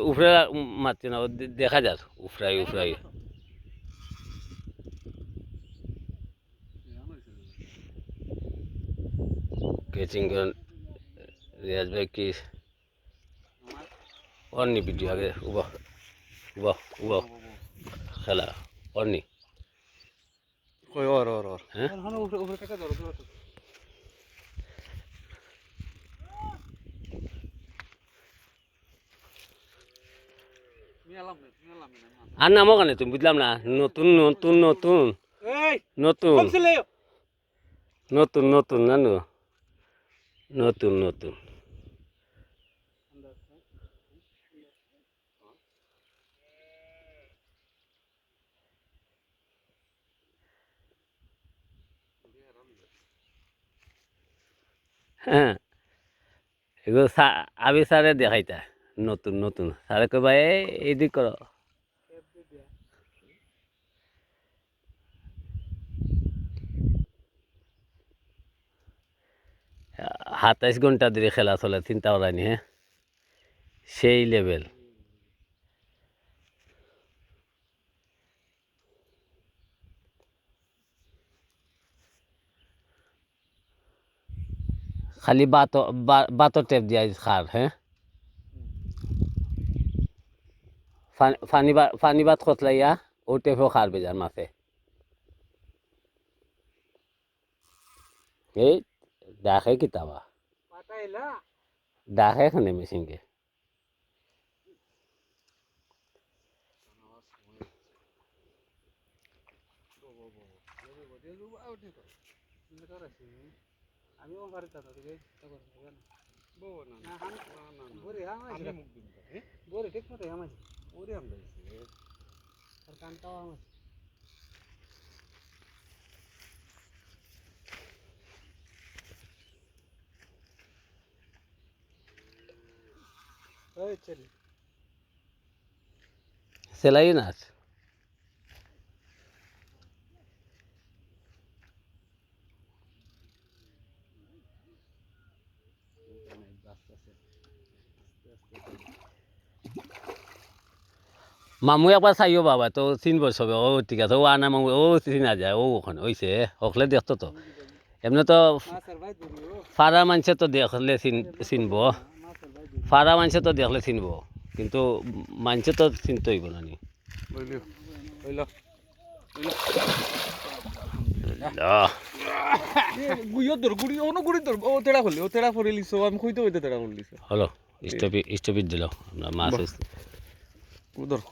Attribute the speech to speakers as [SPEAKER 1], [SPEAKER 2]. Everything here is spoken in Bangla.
[SPEAKER 1] উপরে মারছে না, দেখা যার উফরাই উফরাই। কেচিং রিয়াজ ভাই কি অন্নি ভিডিও আগে উবা উবা উবা খেলা অন্নি
[SPEAKER 2] কই ওর ওর ওর
[SPEAKER 1] হ্যাঁ
[SPEAKER 2] উপরে উপরে কাকা ধরো ধরো মিয়ালাম না
[SPEAKER 1] আর নামো কেন তুমি বুঝলাম না, নতুন নতুন নতুন
[SPEAKER 2] এই
[SPEAKER 1] নতুন
[SPEAKER 2] কমছিলে
[SPEAKER 1] নতুন নতুন জানো, নতুন নতুন হ্যাঁ এগুলো আবি স্যারে দেখাইতা নতুন নতুন স্যারে কবা এইদিক করো। 27 ঘন্টা ধরে খেলা চলে, চিন্তা করানি। হ্যাঁ সেই লেভেল। খালি বাতো টেপ দিয়া খার। হ্যাঁ ফানি বাত খতলাইয়া ও টেপও খার বেজার মাছে। এই ডাকে কিতাবা
[SPEAKER 2] পাটাইলা
[SPEAKER 1] ডাকে এখানে মেশিনকে
[SPEAKER 2] আমি ও পারি তা তোকে তখন বো না না না বরে আমি মুখ দিন বরে ঠিক মতো আমি ওরে আমরা আর কানটাও আমি ওই চল
[SPEAKER 1] সেলাই না মামু একবার চাইও বাবা তো চিনব সবে। ও ঠিক আছে, ও আনা মামু ও চিনা যায়, ও ওখানে ওইছে হকলে দেখতো তো। এমনি তো
[SPEAKER 2] মাছের ভাই ধরিও
[SPEAKER 1] ফাড়া মানুষে তো দেখলে চিনব,
[SPEAKER 2] মাছের ভাই ধরি
[SPEAKER 1] ফাড়া মানুষে তো দেখলে চিনব, কিন্তু মানুষে তো চিনতে হইব না নি।
[SPEAKER 2] বইলো বইলো গুইও ধর গুড়ি অন্য গুড়ি ধর ও তেড়া করলি ও তেড়া করে লিছো আমি কইতে কইতে তেড়া করলিছো
[SPEAKER 1] হলো স্টপিজ দিল আমরা মাছ
[SPEAKER 2] ধর